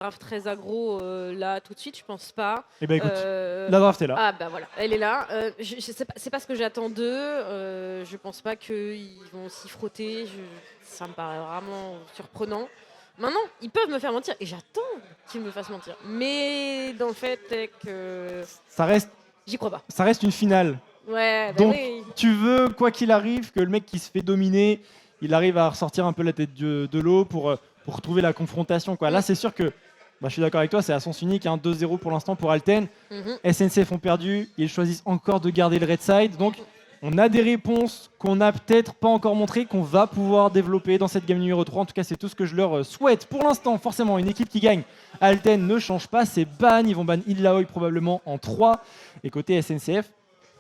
draft très aggro là tout de suite, je pense pas. Eh ben écoute, la draft est là. Ah bah voilà, elle est là. Je sais pas, c'est pas ce que j'attends d'eux. Je pense pas qu'ils vont s'y frotter. Ça me paraît vraiment surprenant. Maintenant, ils peuvent me faire mentir et j'attends qu'ils me fassent mentir. Mais dans le fait est que Ça reste, j'y crois pas. ça reste une finale. Ouais, bah Donc, oui. tu veux, quoi qu'il arrive, que le mec qui se fait dominer, il arrive à ressortir un peu la tête de l'eau pour trouver la confrontation, quoi. Là, c'est sûr que, je suis d'accord avec toi, c'est à sens unique, 2-0 pour l'instant pour Alten. Mhm. SNCF ont perdu, ils choisissent encore de garder le red side. Donc, on a des réponses qu'on n'a peut-être pas encore montrées, qu'on va pouvoir développer dans cette game numéro 3. En tout cas, c'est tout ce que je leur souhaite. Pour l'instant, forcément, une équipe qui gagne, Alten ne change pas, c'est ban. Ils vont ban Illaoi probablement en 3. Et côté SNCF,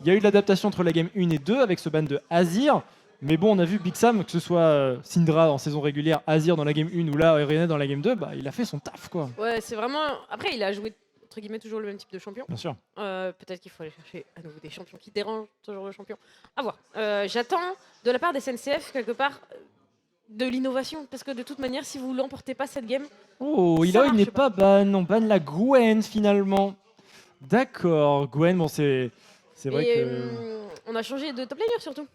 il y a eu de l'adaptation entre la game 1 et 2 avec ce ban de Azir. Mais bon, on a vu Big Sam, que ce soit Syndra en saison régulière, Azir dans la game 1 ou là, Irene dans la game 2, il a fait son taf, quoi. Ouais, c'est vraiment. Après, il a joué entre guillemets toujours le même type de champion. Bien sûr. Peut-être qu'il faut aller chercher à nouveau des champions qui dérangent toujours le champion. À voir. J'attends de la part des SNCF quelque part de l'innovation parce que de toute manière, si vous l'emportez pas cette game, Oh, ça Illaoi marche n'est pas. pas ban, on ban la Gwen finalement. D'accord, Gwen, bon, c'est vrai Et que. on a changé de top laner surtout.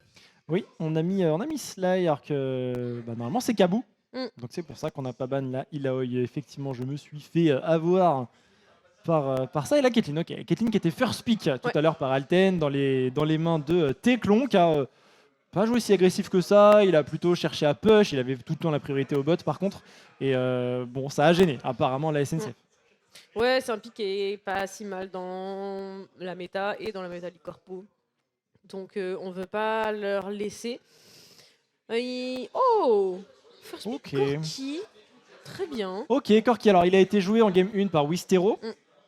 Oui, on a mis Sly alors que normalement c'est Kabou. Mm. Donc c'est pour ça qu'on n'a pas ban là Illaoi. Effectivement, je me suis fait avoir par ça. Et là, Caitlyn, ok. Caitlyn qui était first pick tout Ouais. à l'heure par Alten dans les mains de Teclon, qui a pas joué si agressif que ça. Il a plutôt cherché à push. Il avait tout le temps la priorité au bot par contre. Et bon, ça a gêné apparemment la SNCF. Ouais, c'est un pick qui est pas si mal dans la méta et dans la méta du corpo. Donc on veut pas leur laisser. Oh, first pick Ok. Corki. Très bien. Ok, Corki. Alors, il a été joué en game 1 par Wistero.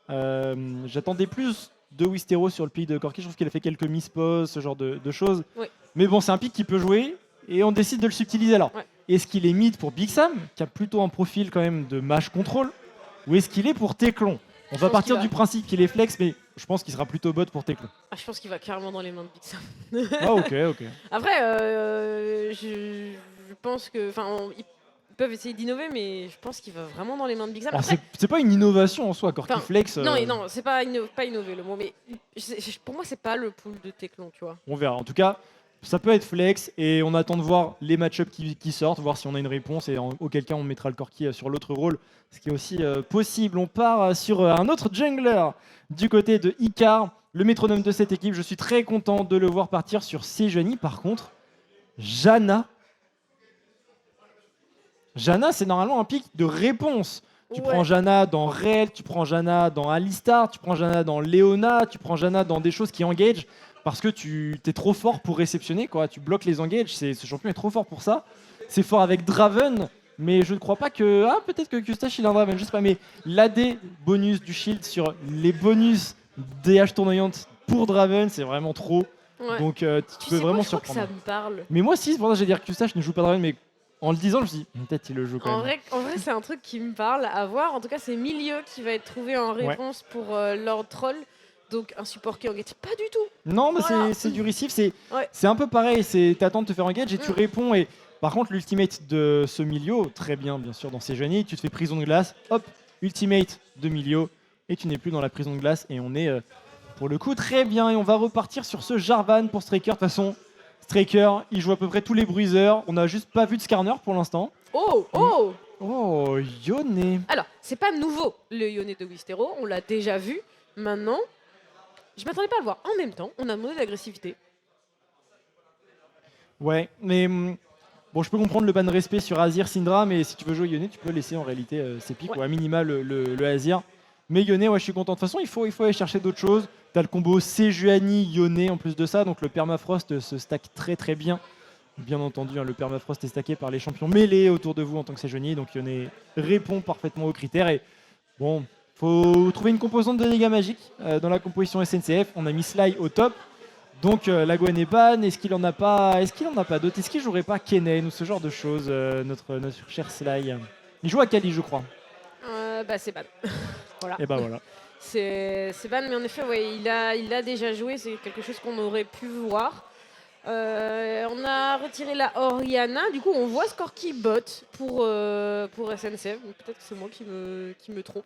Mm. J'attendais plus de Wistero sur le pick de Corki. Je trouve qu'il a fait quelques mispos, ce genre de choses. Ouais. Mais bon, c'est un pick qui peut jouer et on décide de le subtiliser. Alors, Ouais. est-ce qu'il est mid pour Big Sam, qui a plutôt un profil quand même de match control, ou est-ce qu'il est pour Teclon? On va pense partir qu'il du va. principe qu'il est flex, mais je pense qu'il sera plutôt bot pour Teclon. Ah, je pense qu'il va carrément dans les mains de Big Sam. Ah, ok, ok. Après, je pense que. Enfin, ils peuvent essayer d'innover, mais je pense qu'il va vraiment dans les mains de Big Sam. Alors, Après, c'est pas une innovation en soi, Corki enfin, flex. non, et non, c'est pas, pas innover le mot, mais pour moi, c'est pas le pool de Teclon, tu vois. On verra. En tout cas, ça peut être flex et on attend de voir les match-ups qui sortent, voir si on a une réponse et auquel cas on mettra le Corki sur l'autre rôle, ce qui est aussi possible. On part sur un autre jungler du côté de Icar, le métronome de cette équipe. Je suis très content de le voir partir sur Sejuani. Par contre, Janna, c'est normalement un pic de réponse. Tu Ouais. prends Janna dans Rel, tu prends Janna dans Alistar, tu prends Janna dans Leona, tu prends Janna dans des choses qui engage parce que tu es trop fort pour réceptionner, quoi. Tu bloques les engages, ce champion est trop fort pour ça. C'est fort avec Draven, mais je ne crois pas que... Ah, peut-être que Kustash il a un Draven, je sais pas, mais l'AD bonus du shield sur les bonus DH tournoyantes pour Draven, c'est vraiment trop. Ouais. Donc tu peux sais quoi, vraiment je crois que surprendre. ça me parle. Mais moi aussi, c'est pour ça que j'allais dire que Kustash ne joue pas Draven, mais en le disant, je me suis dit, peut-être il le joue quand même. En vrai c'est un truc qui me parle à voir. En tout cas, c'est Milieu qui va être trouvé en réponse pour Lord Troll. Donc un support qui engage pas du tout. Non, mais Voilà. c'est du receive, Ouais. c'est un peu pareil, t'attends de te faire engage et tu réponds. Et par contre, l'ultimate de ce Milio, très bien sûr dans ces génies, tu te fais prison de glace, hop, ultimate de Milio, et tu n'es plus dans la prison de glace. Et on est pour le coup très bien. Et on va repartir sur ce Jarvan pour Striker. De toute façon, Striker, il joue à peu près tous les bruiseurs. On n'a juste pas vu de Skarner pour l'instant. Oh, oh. Oh, Yone. Alors, c'est pas nouveau le Yone de Wistero, on l'a déjà vu. Maintenant, je m'attendais pas à le voir. En même temps, on a demandé de l'agressivité. Ouais, mais bon, je peux comprendre le ban de respect sur Azir, Syndra, mais si tu veux jouer Yone, tu peux laisser en réalité ses pics, ou à minima le Azir. Mais Yone, ouais, je suis content. De toute façon, il faut aller chercher d'autres choses. T'as le combo Sejuani, Yone en plus de ça, donc le permafrost se stack très bien. Bien entendu, le permafrost est stacké par les champions mêlés autour de vous en tant que Sejuani, donc Yone répond parfaitement aux critères. Et bon, faut trouver une composante de dégâts magiques dans la composition SNCF. On a mis Sly au top. Donc la Gwen est ban, est-ce qu'il en a pas d'autres? Est-ce qu'il jouerait pas Kennen ou ce genre de choses, notre cher Sly? Il joue à Kali, je crois. Bah c'est ban. Voilà. Et bah voilà. C'est ban, mais en effet, ouais, il a déjà joué, c'est quelque chose qu'on aurait pu voir. On a retiré la Oriana, du coup on voit Skorky bot pour SNCF, donc peut-être que c'est moi qui me trompe.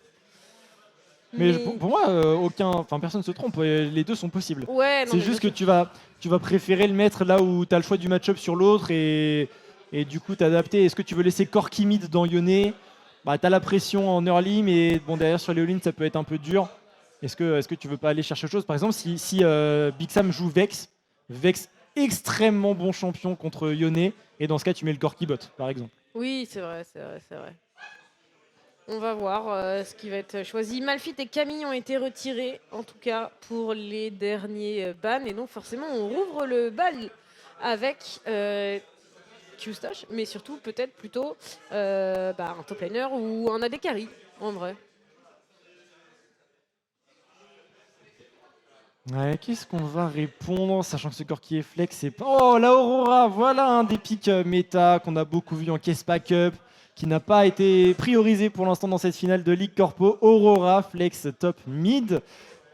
Mais pour moi, personne se trompe, les deux sont possibles. Ouais, non, C'est mais juste que bien sûr. tu vas préférer le mettre là où tu as le choix du match-up sur l'autre et du coup t'adapter. Est-ce que tu veux laisser Corki mid dans Yone? Bah, tu as la pression en early, mais bon, derrière sur les all ça peut être un peu dur. Est-ce que tu veux pas aller chercher autre chose? Par exemple, si Big Sam joue Vex, extrêmement bon champion contre Yone, et dans ce cas, tu mets le Corki bot, par exemple. Oui, c'est vrai. On va voir ce qui va être choisi. Malphite et Camille ont été retirés, en tout cas pour les derniers bans. Et donc forcément, on rouvre le bal avec Q-Stash, mais surtout peut-être plutôt un top laner ou un AD carry, en vrai. Ouais, qu'est-ce qu'on va répondre, sachant que ce Corki est flex, c'est pas... Oh, la Aurora, voilà un des pics méta qu'on a beaucoup vu en Case Pack Up, qui n'a pas été priorisé pour l'instant dans cette finale de Ligue Corpo. Aurora, flex top mid,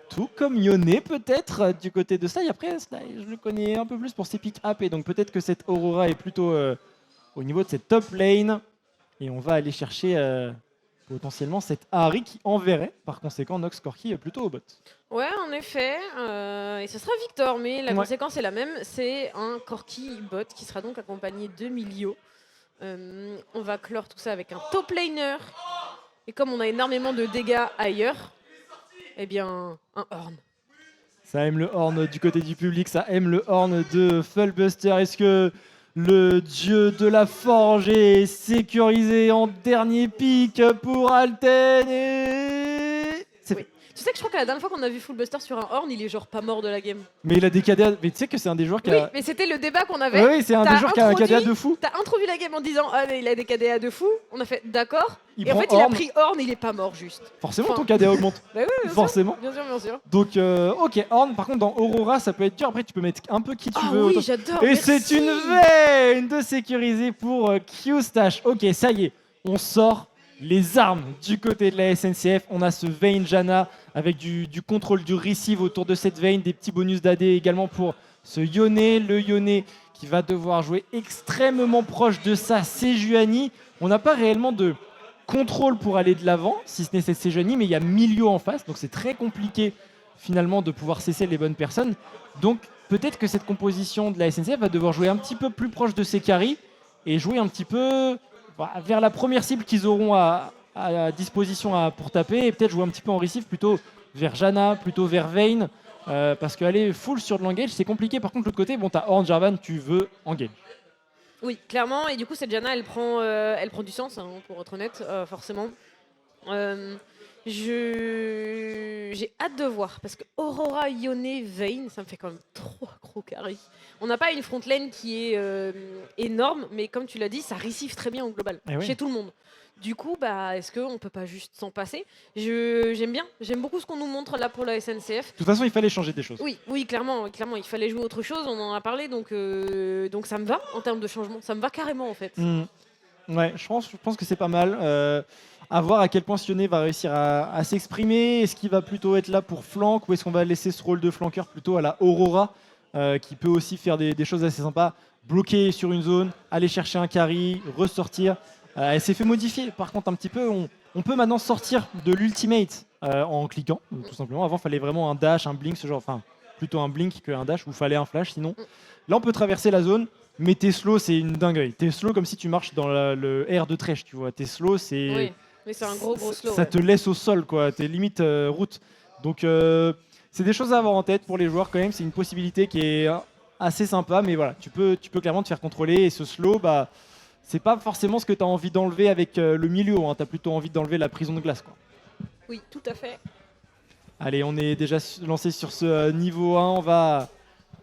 tout comme Yone peut-être du côté de Sly. Après, Sly, je le connais un peu plus pour ses pics AP, donc peut-être que cette Aurora est plutôt au niveau de cette top lane, et on va aller chercher potentiellement cette Ahri qui enverrait par conséquent Nox Corki plutôt au bot. Ouais, en effet, et ce sera Victor, mais la Ouais. conséquence est la même, c'est un Corki bot qui sera donc accompagné de Milio. On va clore tout ça avec un top laner, et comme on a énormément de dégâts ailleurs, eh bien, un Horn. Ça aime le Horn du côté du public, ça aime le Horn de Fullbuster. Est-ce que le dieu de la forge est sécurisé en dernier pic pour Alten et... Oui. Tu sais que je crois que la dernière fois qu'on a vu Fullbuster sur un Horn, il est genre pas mort de la game. Mais il a des KDA, mais tu sais que c'est un des joueurs qui Oui, a... mais c'était le débat qu'on avait. Oui, c'est un des joueurs qui a un KDA de fou. T'as introduit la game en disant ah mais il a des KDA de fou. On a fait d'accord. Il Et en prend fait il a Horn. pris Horn, il est pas mort juste. Forcément Enfin. ton KDA augmente. Bah oui, bien Forcément. Sûr, bien sûr. Donc ok, Horn, par contre dans Aurora ça peut être dur, après tu peux mettre un peu qui tu veux. Oui, autant- j'adore. Et merci. c'est une veine de sécuriser pour Q-Stash. Ok, ça y est, on sort les armes du côté de la SNCF. On a ce Vayne Janna avec du contrôle du receive autour de cette Vayne, des petits bonus d'AD également pour ce Yone. Le Yone qui va devoir jouer extrêmement proche de ça, Sejuani. On n'a pas réellement de contrôle pour aller de l'avant, si ce n'est cette Sejuani, mais il y a Milio en face, donc c'est très compliqué finalement de pouvoir cesser les bonnes personnes. Donc peut-être que cette composition de la SNCF va devoir jouer un petit peu plus proche de ses carries et jouer un petit peu vers la première cible qu'ils auront à disposition pour taper, et peut-être jouer un petit peu en receive plutôt vers Janna, plutôt vers Vayne, parce qu'aller full sur de l'engage c'est compliqué. Par contre de l'autre côté, bon, t'as Horn Jarvan, tu veux engage. Oui, clairement. Et du coup cette Janna elle prend du sens, hein, pour être honnête, forcément. J'ai hâte de voir parce que Aurora, Yone, Vayne, ça me fait quand même 3 gros carrés. On n'a pas une front lane qui est énorme, mais comme tu l'as dit, ça receive très bien au global, Eh oui. chez tout le monde. Du coup, est-ce qu'on peut pas juste s'en passer? J'aime beaucoup ce qu'on nous montre là pour la SNCF. De toute façon, il fallait changer des choses. Oui, clairement, il fallait jouer autre chose, on en a parlé, donc ça me va en termes de changement, ça me va carrément en fait. Ouais, je pense que c'est pas mal. À voir à quel point Sionné va réussir à s'exprimer. Est-ce qu'il va plutôt être là pour flank ou est-ce qu'on va laisser ce rôle de flanqueur plutôt à la Aurora, qui peut aussi faire des choses assez sympas, bloquer sur une zone, aller chercher un carry, ressortir. Elle s'est fait modifier par contre un petit peu. On peut maintenant sortir de l'ultimate en cliquant, tout simplement. Avant, il fallait vraiment un dash, un blink, ce genre. Enfin, plutôt un blink qu'un dash, ou il fallait un flash sinon. Là, on peut traverser la zone. Mais t'es slow, c'est une dinguerie. T'es slow comme si tu marches dans le air de Trèche, tu vois. T'es slow, c'est... Oui, mais c'est un gros slow. Ça te laisse au sol, quoi. T'es limite route. Donc, c'est des choses à avoir en tête pour les joueurs quand même. C'est une possibilité qui est assez sympa, mais voilà, tu peux clairement te faire contrôler. Et ce slow, c'est pas forcément ce que t'as envie d'enlever avec le milieu. Hein. T'as plutôt envie d'enlever la prison de glace, quoi. Oui, tout à fait. Allez, on est déjà lancé sur ce niveau 1. On va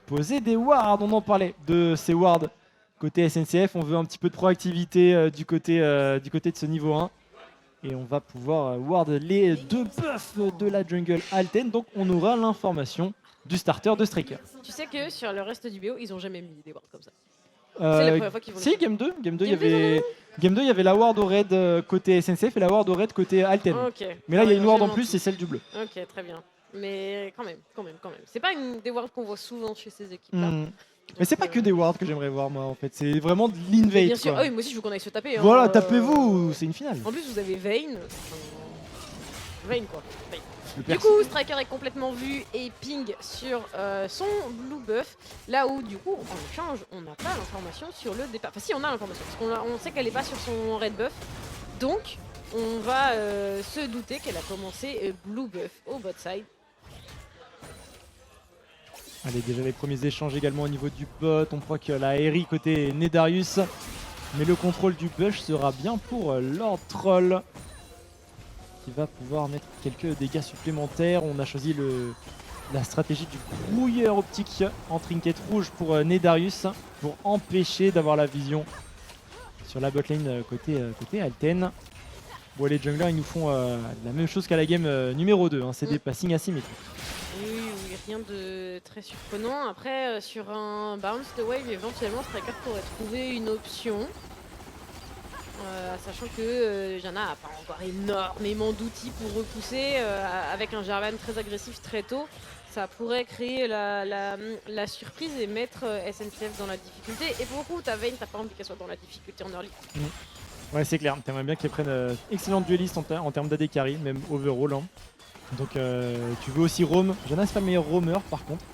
poser des wards, on en parlait de ces wards côté SNCF. On veut un petit peu de proactivité du côté de ce niveau 1. Et on va pouvoir ward les 2 buffs de la jungle Alten. Donc on aura l'information du starter de Striker. Tu sais que sur le reste du BO, ils ont jamais mis des wards comme ça. C'est la première fois qu'ils vont le faire. Game 2, il y avait la ward au red côté SNCF et la ward au red côté Alten. Okay. Mais là, il y a une ward en plus, c'est celle du bleu. Ok, très bien. Mais quand même. C'est pas une des wards qu'on voit souvent chez ces équipes-là. Mais c'est pas que des wards que j'aimerais voir moi en fait, c'est vraiment de l'invade. Bien sûr, quoi. ah oui, moi aussi je veux qu'on aille se taper. Voilà, tapez-vous, c'est une finale. En plus, vous avez Vayne. Vayne quoi. Vayne. Le Du perso. coup, Striker est complètement vu et ping sur son blue buff. Là où, du coup, en échange, on n'a pas l'information sur le départ. Enfin, si, on a l'information, parce qu'on sait qu'elle n'est pas sur son red buff. Donc, on va se douter qu'elle a commencé blue buff au bot side. Allez, déjà les premiers échanges également au niveau du bot. On voit que la Eri côté Nedarius. Mais le contrôle du push sera bien pour Lord Troll, qui va pouvoir mettre quelques dégâts supplémentaires. On a choisi la stratégie du brouilleur optique en trinket rouge pour Nedarius, pour empêcher d'avoir la vision sur la botlane côté Alten. Bon, les junglers ils nous font la même chose qu'à la game numéro 2, hein, c'est des passings asymétriques. Oui, rien de très surprenant. Après, sur un bounce de wave, éventuellement, Striker pourrait trouver une option. Sachant que Janna n'a pas encore énormément d'outils pour repousser. Avec un Jarvan très agressif très tôt, ça pourrait créer la surprise et mettre SNCF dans la difficulté. Et pour le coup, ta Vayne, t'as pas envie qu'elle soit dans la difficulté en early. Ouais, c'est clair, t'aimerais bien qu'elle prenne excellente dueliste en termes d'AD carry, même overall. Hein. Donc tu veux aussi roam. Janna c'est pas le meilleur roamer par contre.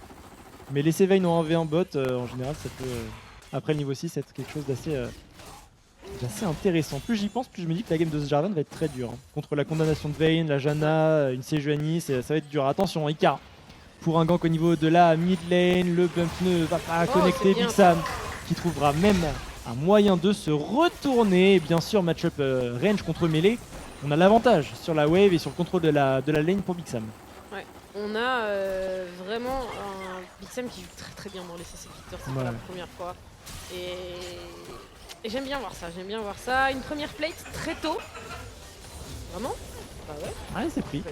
Mais laisser Vayne en 1v1 bot, en général, ça peut, après le niveau 6, être quelque chose d'assez intéressant. Plus j'y pense, plus je me dis que la game de ce Jarvan va être très dure. Hein. Contre la condamnation de Vayne, la Janna, une Sejuani, ça va être dur. Attention, Icar, pour un gank au niveau de la mid lane, le bump ne va pas connecter Big Sam, qui trouvera même un moyen de se retourner. Et bien sûr, match-up range contre melee, on a l'avantage sur la wave et sur le contrôle de la lane pour Big Sam. Ouais, on a vraiment un Big Sam qui joue très très bien dans les CC Victor, c'est pas la première fois. Et j'aime bien voir ça, une première plate très tôt. Vraiment? Bah ouais. Ouais, c'est pris.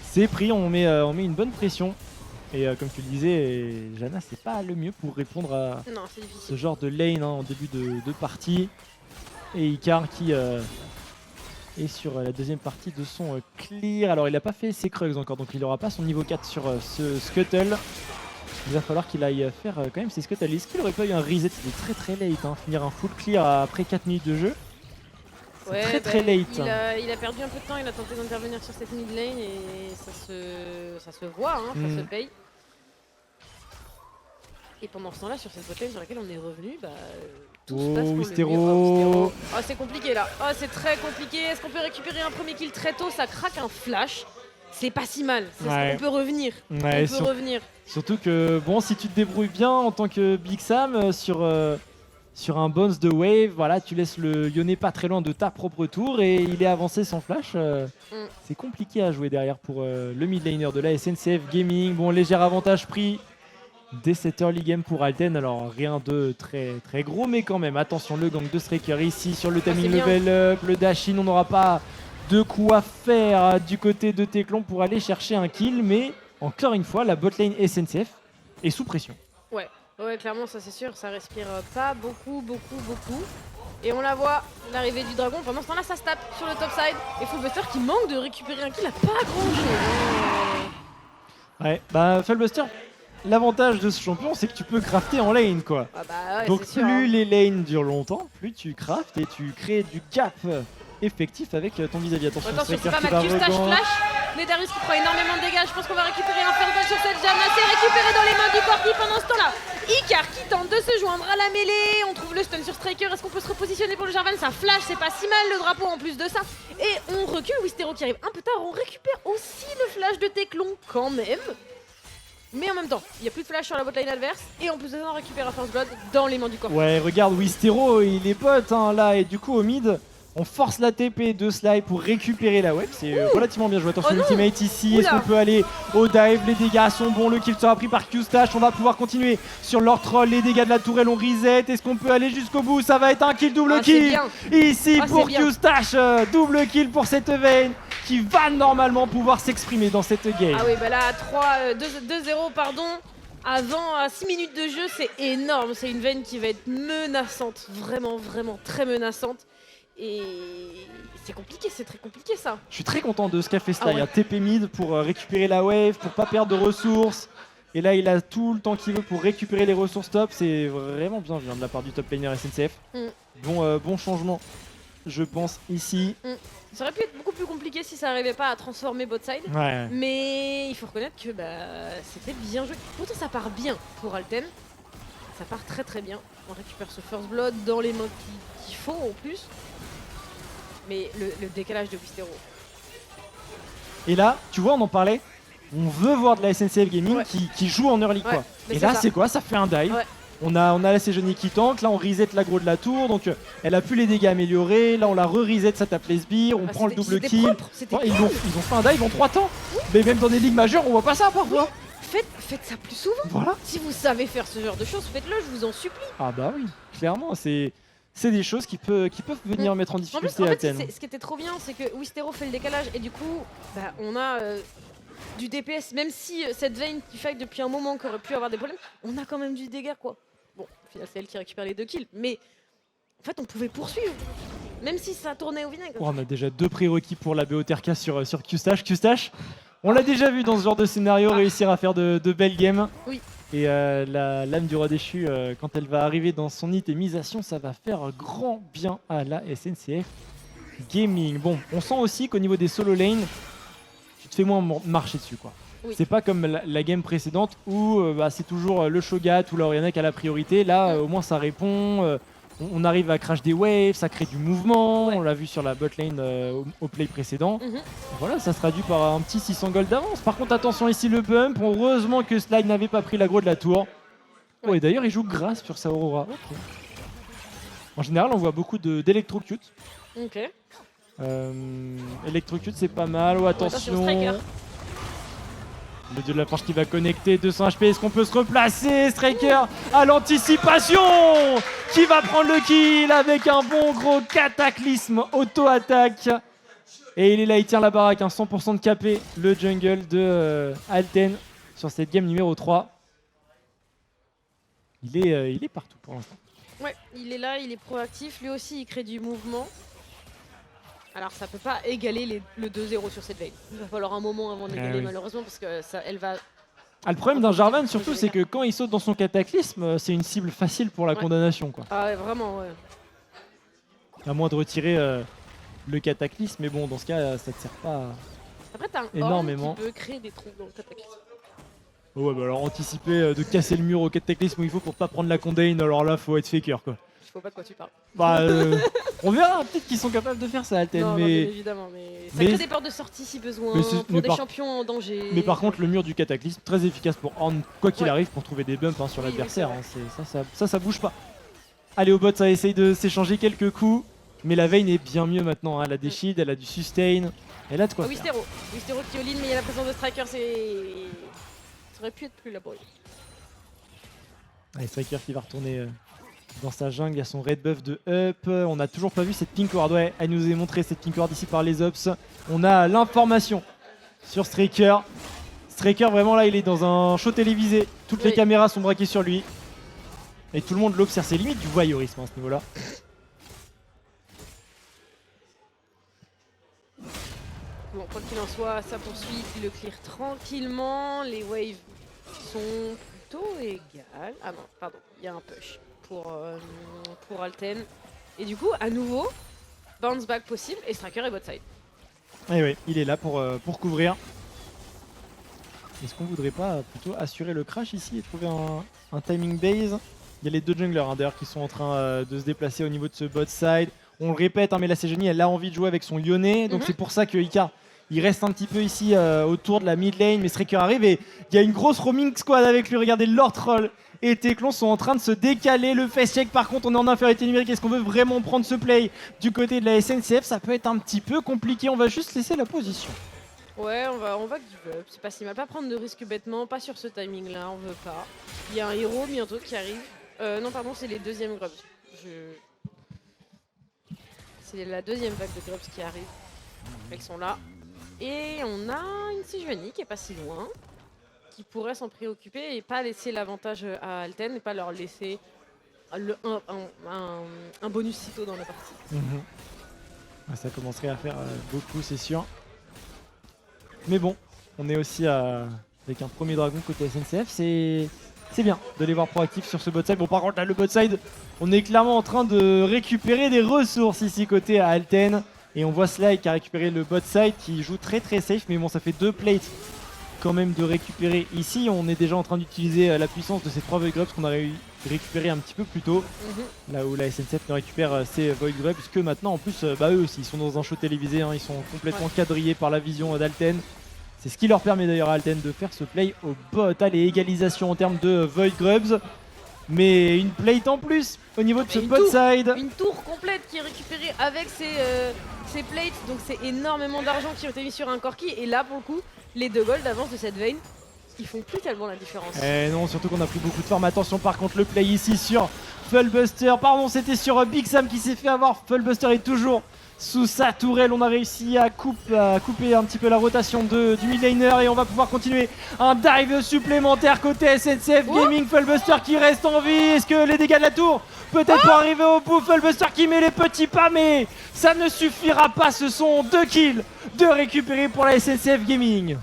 C'est pris, on met une bonne pression. Et comme tu le disais, Janna c'est pas le mieux pour répondre à ce genre de lane hein, en début de partie. Et Icar qui est sur la deuxième partie de son clear. Alors il n'a pas fait ses Krugs encore, donc il n'aura pas son niveau 4 sur ce Scuttle. Il va falloir qu'il aille faire quand même ses Scuttle. Est-ce qu'il aurait pas eu un reset? Il est très late, hein. Finir un full clear après 4 minutes de jeu. C'est très late. Il a perdu un peu de temps, il a tenté d'intervenir sur cette mid lane et ça se voit, hein, ça se paye. Et pendant ce temps-là, sur cette botlane sur laquelle on est revenu, bah, tout se passe pour Wistéro. le mieux. Oh, c'est compliqué là. Oh, c'est très compliqué. Est-ce qu'on peut récupérer un premier kill très tôt? Ça craque un flash. C'est pas si mal. On peut revenir. Ouais, on peut revenir. Surtout que, bon, si tu te débrouilles bien en tant que Big Sam sur un bounce de wave, voilà, tu laisses le Yone pas très loin de ta propre tour et il est avancé sans flash. C'est compliqué à jouer derrière pour le mid laner de la SNCF Gaming. Bon, léger avantage pris dès cette early game pour Alten. Alors rien de très gros, mais quand même, attention, le gank de Striker ici sur le timing level up, le dash-in, on n'aura pas de quoi faire du côté de Teclon pour aller chercher un kill, mais encore une fois, la botlane SNCF est sous pression. Ouais, clairement, ça c'est sûr, ça respire pas beaucoup. Et on la voit, l'arrivée du dragon. Pendant ce temps-là, ça se tape sur le top side. Et Fullbuster qui manque de récupérer un kill, a pas grand-chose. Ouais, bah Fullbuster, l'avantage de ce champion, c'est que tu peux crafter en lane, quoi. Ah bah ouais, donc sûr, plus les lanes durent longtemps, plus tu craftes et tu crées du gap effectif avec ton vis-à-vis. Attention, c'est pas mal. Q-Stash flash. Nedarius qui prend énormément de dégâts. Je pense qu'on va récupérer un first blood sur cette Janna. C'est récupéré dans les mains du Corki pendant ce temps-là. Icar qui tente de se joindre à la mêlée. On trouve le stun sur Striker. Est-ce qu'on peut se repositionner pour le Jarvan? Ça flash, c'est pas si mal le drapeau en plus de ça. Et on recule. Wistéro qui arrive un peu tard. On récupère aussi le flash de Teclon quand même. Mais en même temps, il n'y a plus de flash sur la botlane adverse. Et en plus de ça, on récupère un first blood dans les mains du Corki. Ouais, regarde, Wistéro, il est pote hein, là. Et du coup, au mid, on force la TP de Sly pour récupérer la web. C'est relativement bien joué. Attention, ultimate ici. Est-ce qu'on peut aller au dive? Les dégâts sont bons. Le kill sera pris par Q-Stash. On va pouvoir continuer sur Lord Troll. Les dégâts de la tourelle, on reset. Est-ce qu'on peut aller jusqu'au bout? Ça va être un kill, double kill. Ici pour Q-Stash. Double kill pour cette Vayne qui va normalement pouvoir s'exprimer dans cette game. Ah oui, bah là, 2-0, pardon. Avant, à 6 minutes de jeu, c'est énorme. C'est une Vayne qui va être menaçante. Vraiment très menaçante. Et c'est compliqué, c'est très compliqué ça. Je suis très content de ce qu'a fait Sly, TP mid pour récupérer la wave, pour pas perdre de ressources. Et là, il a tout le temps qu'il veut pour récupérer les ressources top. C'est vraiment bien vu de la part du top laner SNCF. Bon changement, je pense, ici. Ça aurait pu être beaucoup plus compliqué si ça n'arrivait pas à transformer bot side. Ouais. Mais il faut reconnaître que c'était bien joué. Pourtant, ça part bien pour Alten. Ça part très très bien. On récupère ce first blood dans les modes qu'il faut en plus. Mais le décalage de Wistero. Et là, tu vois, on en parlait. On veut voir de la SNCF Gaming Ouais. qui joue en early quoi. Mais Et c'est là, ça. c'est quoi? Ça fait un dive. Ouais. On a la Sejuani qui tank. Là, on reset l'aggro de la tour. Donc, elle a plus les dégâts améliorés. Là, on la re-reset, ça tape les sbires. On prend le double kill. Propre, c'était Ouais, ils ont fait un dive en 3 temps. Mais même dans des ligues majeures, on voit pas ça parfois. Faites ça plus souvent. Voilà. Si vous savez faire ce genre de choses, faites-le, je vous en supplie. Ah bah oui, clairement, c'est des choses qui peuvent venir mettre en En plus, difficulté en fait, Alten. ce qui était trop bien, c'est que Wistero fait le décalage et du coup, on a du DPS. Même si cette Vayne qui fight depuis un moment qui aurait pu avoir des problèmes, on a quand même du dégât quoi. Bon, au final, c'est elle qui récupère les 2 kills, mais en fait, on pouvait poursuivre, même si ça tournait au vinaigre. Oh, on a déjà 2 prérequis pour la BOTRK sur Q-Stash. Q-Stash, on l'a déjà vu dans ce genre de scénario réussir à faire de belles games. Oui. Et la lame du roi déchu, quand elle va arriver dans son itémisation, ça va faire grand bien à la SNCF Gaming. Bon, on sent aussi qu'au niveau des solo lane, tu te fais moins marcher dessus quoi. Oui. C'est pas comme la game précédente où c'est toujours le Shogat ou l'Oriana qui a la priorité. Là, au moins ça répond. On arrive à crash des waves, ça crée du mouvement. Ouais. On l'a vu sur la bot lane au play précédent. Mhm. Voilà, ça se traduit par un petit 600 gold d'avance. Par contre, attention ici le bump. Heureusement que Slide n'avait pas pris l'aggro de la tour. Oh, et d'ailleurs, il joue grâce sur sa Aurora. Ok. En général, on voit beaucoup d'électrocute. Ok. Electrocute, c'est pas mal. Oh, attention. Striker. Le dieu de la forge qui va connecter, 200 HP, est-ce qu'on peut se replacer? Striker à l'anticipation qui va prendre le kill avec un bon gros cataclysme auto-attaque. Et il est là, il tient la baraque, 100% de KP, le jungle de Alten sur cette game numéro 3. Il est partout pour l'instant. Ouais, il est là, il est proactif. Lui aussi, il crée du mouvement. Alors, ça peut pas égaler le 2-0 sur cette veille. Il va falloir un moment avant d'égaler, oui. malheureusement, parce que elle va. Le problème d'un Jarvan, surtout, c'est que quand il saute dans son cataclysme, c'est une cible facile pour la condamnation, quoi. Ah ouais, vraiment, ouais. À moins de retirer le cataclysme, mais bon, dans ce cas, ça te sert pas. Après, t'as un énormément. Ornn qui peut créer des trous dans le cataclysme. Oh ouais, bah alors anticiper de casser le mur au cataclysme où il faut pour pas prendre la condamne, alors là, faut être faker, quoi. Je vois pas de quoi tu parles. Bah, on verra, peut-être qu'ils sont capables de faire ça, Alten, Non, mais... non, bien évidemment, mais ça crée des portes de sortie si besoin, pour des champions en danger. Mais par contre, le mur du cataclysme, très efficace pour Horn, quoi qu'il arrive, pour trouver des bumps sur Oui, l'adversaire. oui, Ça bouge pas. Allez, au bot, ça essaye de s'échanger quelques coups, mais la Vayne est bien mieux maintenant. Hein. Elle a des shields, elle a du sustain, elle a de quoi faire. Wistero qui all-in, mais il y a la présence de Striker, ça aurait pu être plus laborieux. Allez, Striker qui va retourner dans sa jungle, il y a son red buff de up. On n'a toujours pas vu cette pink ward. Ouais, elle nous est montré cette pink ward ici par les ops. On a l'information sur Striker. Striker, vraiment là, il est dans un show télévisé. Toutes les caméras sont braquées sur lui. Et tout le monde l'observe. C'est limite du voyeurisme à ce niveau-là. Bon, quoi qu'il en soit, ça poursuit, il le clear tranquillement. Les waves sont plutôt égales. Ah non, pardon, il y a un push pour Alten. Et du coup, à nouveau, bounce back possible et Striker est bot side. Et oui, il est là pour couvrir. Est-ce qu'on voudrait pas plutôt assurer le crash ici et trouver un timing base? Il y a les deux junglers d'ailleurs qui sont en train de se déplacer au niveau de ce bot side. On le répète, hein, mais la Sejuani elle a envie de jouer avec son Yone, donc c'est pour ça que Icar il reste un petit peu ici autour de la mid lane, mais Striker arrive et il y a une grosse roaming squad avec lui. Regardez, Lord Troll et Teclon sont en train de se décaler. Le face check par contre, on est en infériorité numérique. Est-ce qu'on veut vraiment prendre ce play du côté de la SNCF? Ça peut être un petit peu compliqué, on va juste laisser la position. Ouais, on va give up, c'est pas si mal. Pas prendre de risques bêtement, pas sur ce timing là, on veut pas. Il y a un héros bientôt qui arrive. Non, pardon, c'est les deuxièmes grubs. C'est la deuxième vague de grubs qui arrive. Elles sont là. Et on a une Sejuani qui est pas si loin, qui pourrait s'en préoccuper et pas laisser l'avantage à Alten et pas leur laisser un bonus sitôt dans la partie. Ça commencerait à faire beaucoup, c'est sûr. Mais bon, on est aussi à avec un premier dragon côté SNCF. C'est bien de les voir proactifs sur ce bot side. Bon, par contre, là, le bot side, on est clairement en train de récupérer des ressources ici côté à Alten. Et on voit Sly qui a récupéré le bot side, qui joue très très safe. Mais bon, ça fait 2 plates quand même de récupérer ici. On est déjà en train d'utiliser la puissance de ces 3 Void Grubs qu'on a récupéré un petit peu plus tôt. Là où la SNCF ne récupère ses Void Grubs. Puisque maintenant, en plus, eux aussi, ils sont dans un show télévisé. Hein, ils sont complètement quadrillés par la vision d'Alten. C'est ce qui leur permet d'ailleurs à Alten de faire ce play au bot. Allez, égalisation en termes de Void Grubs. Mais une plate en plus au niveau de ce bot side. Une tour complète qui est récupérée avec ces plates. Donc c'est énormément d'argent qui ont été mis sur un Corki. Et là, pour le coup, les 2 golds d'avance de cette veine, ils font plus tellement la différence. Eh non, surtout qu'on a pris beaucoup de forme. Attention par contre, le play ici sur Fullbuster. Pardon, c'était sur Big Sam qui s'est fait avoir. Fullbuster est toujours sous sa tourelle. On a réussi à couper un petit peu la rotation du mid laner et on va pouvoir continuer un dive supplémentaire côté SNCF Gaming. Fullbuster qui reste en vie. Est-ce que les dégâts de la tour peut-être pour arriver au bout? Fullbuster qui met les petits pas, mais ça ne suffira pas. Ce sont 2 kills de récupérer pour la SNCF Gaming.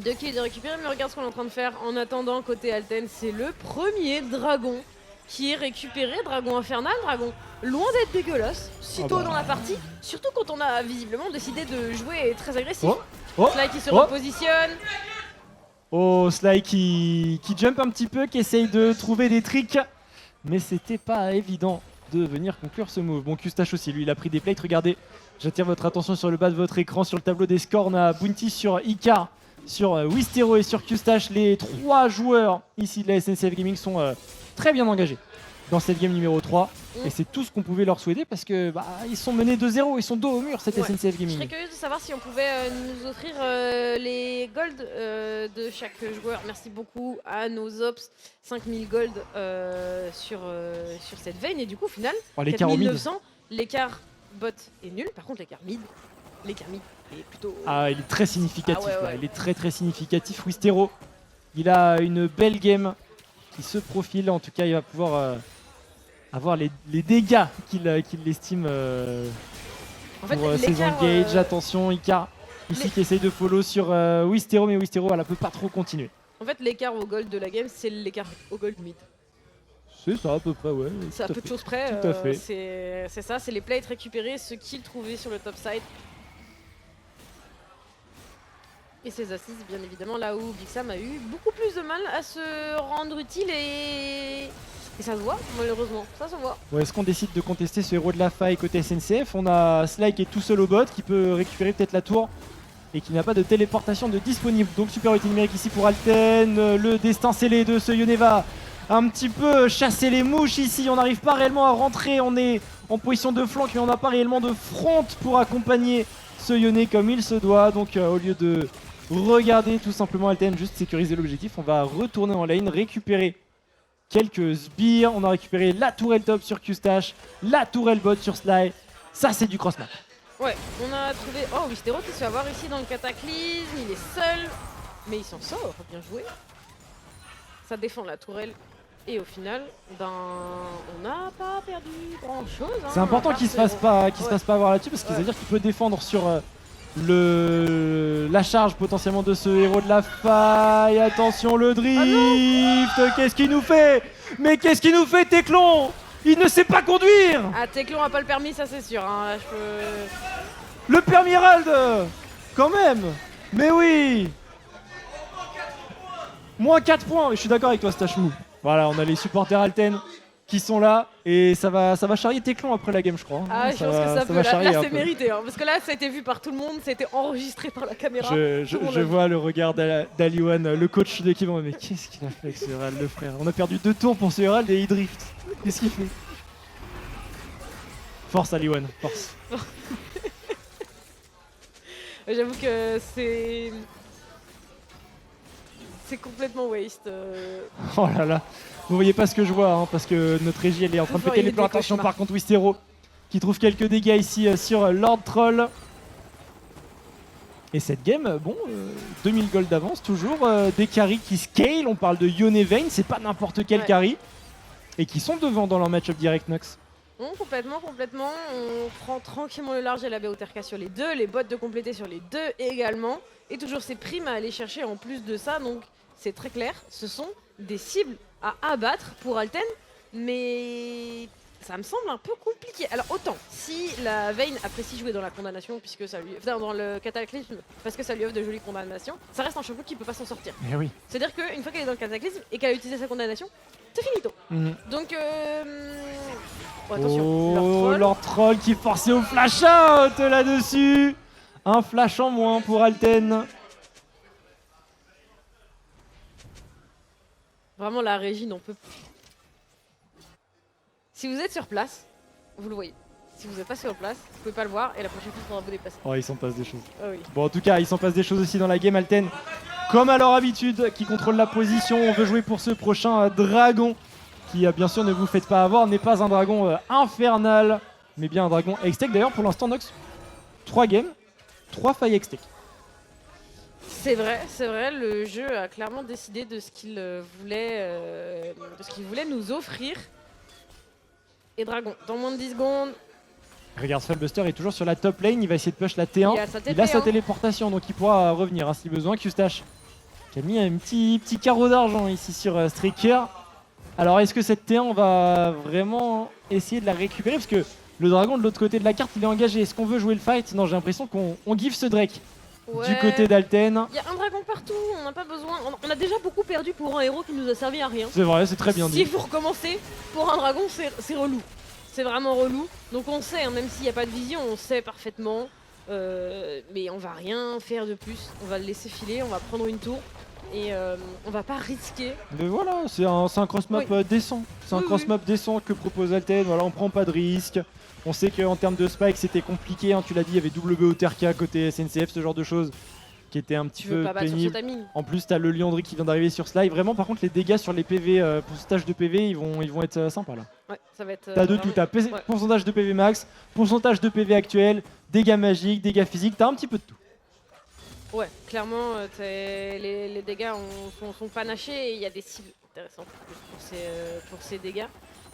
2 kills de récupérer, mais regarde ce qu'on est en train de faire. En attendant, côté Alten, c'est le premier dragon qui est récupéré. Dragon infernal, dragon loin d'être dégueulasse, si tôt dans la partie. Surtout quand on a visiblement décidé de jouer très agressif. Sly qui se repositionne. Oh, Sly qui jump un petit peu, qui essaye de trouver des tricks. Mais c'était pas évident de venir conclure ce move. Bon, Kustache aussi, lui, il a pris des plates. Regardez, j'attire votre attention sur le bas de votre écran. Sur le tableau des scores, on a Bounty sur Icar, sur Wistero et sur Kustache. Les 3 joueurs ici de la SNCF Gaming sont très bien engagés dans cette game numéro 3. Et c'est tout ce qu'on pouvait leur souhaiter parce que ils sont menés 2-0, ils sont dos au mur cette SNCF Gaming. Je serais curieuse de savoir si on pouvait nous offrir les golds de chaque joueur. Merci beaucoup à nos ops, 5000 gold sur cette veine. Et du coup, au final, 4900, l'écart bot est nul. Par contre, l'écart mid est plutôt... Ah, il est très significatif, il est très très significatif. Wistero, il a une belle game qui se profile. En tout cas, il va pouvoir... avoir les dégâts qu'il estime pour ses engages. Attention, Icar ici qui essaye de follow sur Wistero, mais Wistero elle peut pas trop continuer. En fait, l'écart au gold de la game, c'est l'écart au gold mid. C'est ça à peu près, ouais. C'est à peu de choses près. Tout à fait. C'est ça, c'est les plates récupérés, ce qu'il trouvait sur le top side. Et ses assists, bien évidemment, là où Big Sam a eu beaucoup plus de mal à se rendre utile et ça se voit, malheureusement, ça se voit. Ouais, est-ce qu'on décide de contester ce héros de la faille côté SNCF? On a Sly qui est tout seul au bot, qui peut récupérer peut-être la tour et qui n'a pas de téléportation de disponible. Donc supériorité numérique ici pour Alten, le destin scellé de ce Yone va un petit peu chasser les mouches ici. On n'arrive pas réellement à rentrer, on est en position de flanc mais on n'a pas réellement de front pour accompagner ce Yone comme il se doit. Donc au lieu de regarder tout simplement Alten juste sécuriser l'objectif, on va retourner en lane, récupérer quelques sbires. On a récupéré la tourelle top sur Kustache, la tourelle bot sur Sly. Ça, c'est du cross-map. Ouais, on a trouvé... Oh, Wistero qui se fait avoir ici dans le cataclysme. Il est seul, mais il s'en sort. Bien joué. Ça défend la tourelle. Et au final, on n'a pas perdu grand-chose. Hein, c'est important qu'il se fasse pas avoir là-dessus parce qu'il veut dire qu'il peut défendre sur la charge potentiellement de ce héros de la faille. Attention le drift, qu'est-ce qu'il nous fait? Mais qu'est-ce qu'il nous fait Teclon? Il ne sait pas conduire. Ah, Teclon a pas le permis, ça c'est sûr hein. Le permis Herald quand même. Mais oui, moins 4 points. Je suis d'accord avec toi Stachmou. Voilà, on a les supporters Alten qui sont là et ça va charrier Teclon après la game, je crois. Ah, je pense que ça peut. Là c'est mérité hein, parce que là ça a été vu par tout le monde, ça a été enregistré par la caméra. Je vois le regard d'Aliwan, le coach de l'équipe. Mais qu'est-ce qu'il a fait avec ce Herald, le frère? On a perdu 2 tours pour ce Herald et il drift. Qu'est-ce qu'il fait? Force Aliwan, force. J'avoue que c'est complètement waste. Oh là là. Vous voyez pas ce que je vois, hein, parce que notre régie elle est en train de péter les plombs. Attention par contre Wistero qui trouve quelques dégâts ici sur Lord Troll. Et cette game, bon, 2000 gold d'avance toujours, des carries qui scale, on parle de Yone Vayne, c'est pas n'importe quel carry. Et qui sont devant dans leur match-up direct Nox. Non, complètement, complètement. On prend tranquillement le large et la BOTRK sur les deux, les bots de compléter sur les deux également. Et toujours ces primes à aller chercher en plus de ça. Donc c'est très clair, ce sont des cibles à abattre pour Alten. Mais ça me semble un peu compliqué. Alors autant, si la Vayne apprécie jouer dans la condamnation, puisque ça lui... Enfin, dans le cataclysme, parce que ça lui offre de jolies condamnations, ça reste un champion qui peut pas s'en sortir. Eh oui. C'est-à-dire qu'une fois qu'elle est dans le cataclysme et qu'elle a utilisé sa condamnation, c'est finito. Donc oh, attention, Lord Troll qui est forcé au flash out là-dessus. Un flash en moins pour Alten. Vraiment la régie n'en peut plus. Si vous êtes sur place, vous le voyez. Si vous n'êtes pas sur place, vous pouvez pas le voir et la prochaine fois, il faudra vous déplacer. Oh, il s'en passe des choses. Ah oui. Bon, en tout cas, il s'en passe des choses aussi dans la game. Alten, comme à leur habitude, qui contrôle la position. On veut jouer pour ce prochain dragon qui, bien sûr, ne vous faites pas avoir, n'est pas un dragon infernal, mais bien un dragon Hextech. D'ailleurs, pour l'instant, Nox, 3 games, 3 failles Hextech. C'est vrai, le jeu a clairement décidé de ce qu'il voulait nous offrir. Et Dragon, dans moins de 10 secondes. Regarde, Spellbuster est toujours sur la top lane, il va essayer de push la T1. Il a sa téléportation, donc il pourra revenir si besoin. Q-Stash qui a mis un petit carreau d'argent ici sur Striker. Alors est-ce que cette T1 va vraiment essayer de la récupérer? Parce que le dragon de l'autre côté de la carte il est engagé. Est-ce qu'on veut jouer le fight? Non, j'ai l'impression qu'on give ce Drake. Ouais. Du côté d'Alten. Il y a un dragon partout, on n'a pas besoin. On a déjà beaucoup perdu pour un héros qui nous a servi à rien. C'est vrai, c'est très bien dit. Si vous recommencez pour un dragon, c'est relou. C'est vraiment relou. Donc on sait, hein, même s'il n'y a pas de vision, on sait parfaitement. Mais on va rien faire de plus. On va le laisser filer, on va prendre une tour. Et on va pas risquer. Mais voilà, c'est un cross-map décent. C'est un cross-map décent que propose Alten. Voilà, on prend pas de risque. On sait qu'en termes de spike c'était compliqué, hein, tu l'as dit, il y avait WOTRK côté SNCF, ce genre de choses qui était un petit peu pénible. En plus t'as le Liandry qui vient d'arriver sur Sly. Vraiment par contre les dégâts sur les PV, pourcentage de PV ils vont être sympas là. Ouais, ça va être. T'as de tout, t'as pourcentage de PV max, pourcentage de PV actuel, dégâts magiques, dégâts physiques, t'as un petit peu de tout. Ouais, clairement les dégâts sont panachés et il y a des cibles intéressantes pour ces dégâts.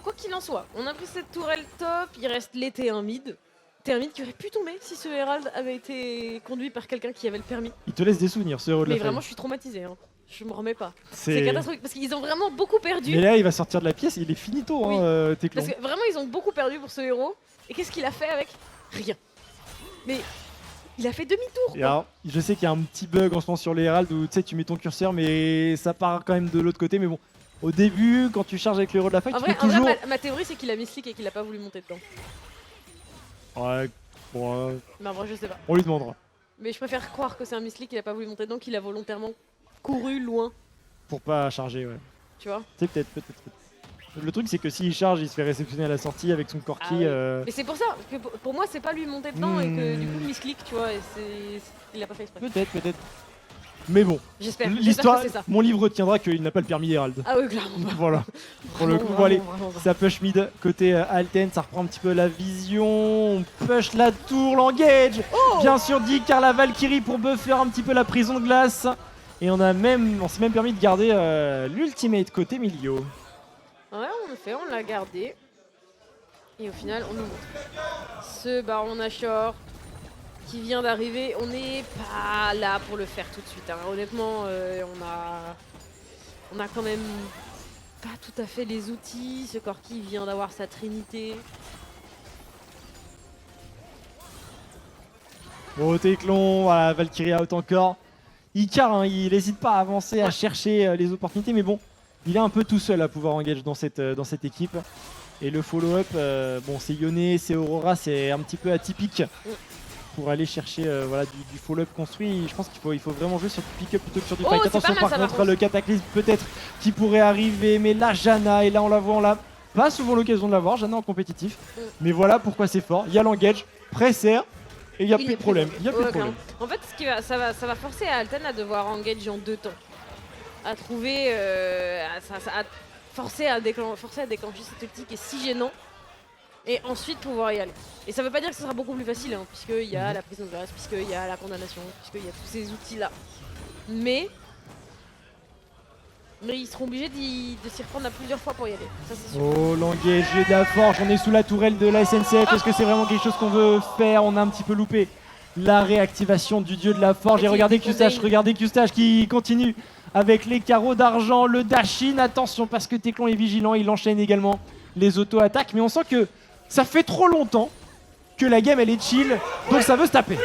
Quoi qu'il en soit, on a pris cette tourelle top, il reste les T1 mid. T1 mid qui aurait pu tomber si ce Herald avait été conduit par quelqu'un qui avait le permis. Il te laisse des souvenirs ce héros de la Mais vraiment je suis traumatisé, hein. Je me remets pas. C'est catastrophique parce qu'ils ont vraiment beaucoup perdu. Mais là il va sortir de la pièce, il est finito oui. Teclan. Parce que vraiment ils ont beaucoup perdu pour ce héros. Et qu'est-ce qu'il a fait avec? Rien. Mais il a fait demi-tour. Alors, je sais qu'il y a un petit bug en ce moment sur les Herald où tu mets ton curseur mais ça part quand même de l'autre côté, mais bon. Au début, quand tu charges avec le héros de la faille, tu peux toujours... ma théorie c'est qu'il a mis slick et qu'il a pas voulu monter dedans. Ouais, bon, mais en vrai je sais pas. On lui demandera. Mais je préfère croire que c'est un misclick qu'il a pas voulu monter dedans, qu'il a volontairement couru loin. Pour pas charger, ouais. Tu vois? C'est peut-être. Le truc c'est que s'il charge, il se fait réceptionner à la sortie avec son Corki. Mais c'est pour ça que pour moi c'est pas lui monter dedans et que du coup misclick, tu vois, il a pas fait exprès. Peut-être. Mais bon, l'histoire, mon livre retiendra qu'il n'a pas le permis Herald. Ah oui, clairement. Voilà. Pour le coup, allez, ça push mid côté Alten, ça reprend un petit peu la vision. On push la tour, l'engage. Bien sûr dit car la Valkyrie pour buffer un petit peu la prison de glace. Et on s'est même permis de garder l'ultimate côté Milio. Ouais, on l'a gardé. Et au final, on nous montre ce Baron Nashor qui vient d'arriver. On n'est pas là pour le faire tout de suite, hein. Honnêtement, on a quand même pas tout à fait les outils. Ce Corki vient d'avoir sa trinité. Bon, Teclon, voilà, Valkyrie out encore. Icar, hein, il n'hésite pas à avancer, à chercher les opportunités, mais bon, il est un peu tout seul à pouvoir engage dans cette équipe. Et le follow-up, bon, c'est Yone, c'est Aurora, c'est un petit peu atypique pour aller chercher voilà, du follow-up construit. Je pense qu'il faut vraiment jouer sur du pick-up plutôt que sur du fight. Attention par contre, le cataclysme peut-être qui pourrait arriver, mais là, Janna, et là on la voit, on l'a pas souvent l'occasion de la voir, Janna en compétitif. Mais voilà pourquoi c'est fort, il y a l'engage, pressé. Et il n'y a plus de problème. En fait, ça va forcer à Alten à devoir engage en 2 temps. À trouver. Forcer à déclencher cette tactique est si gênant. Et ensuite pouvoir y aller. Et ça veut pas dire que ce sera beaucoup plus facile, hein, puisqu'il y a la prison de glace, puisqu'il y a la condamnation, puisqu'il y a tous ces outils là. Mais Mais ils seront obligés de s'y reprendre à plusieurs fois pour y aller. Ça, c'est sûr. Oh, l'engagé de la Forge, on est sous la tourelle de la SNCF. Est-ce que c'est vraiment quelque chose qu'on veut faire? On a un petit peu loupé la réactivation du dieu de la Forge. Et regardez Q-Stache qui continue avec les carreaux d'argent, le dash-in. Attention parce que Teclon est vigilant, il enchaîne également les auto-attaques. Mais on sent que ça fait trop longtemps que la game elle est chill, donc ça veut se taper.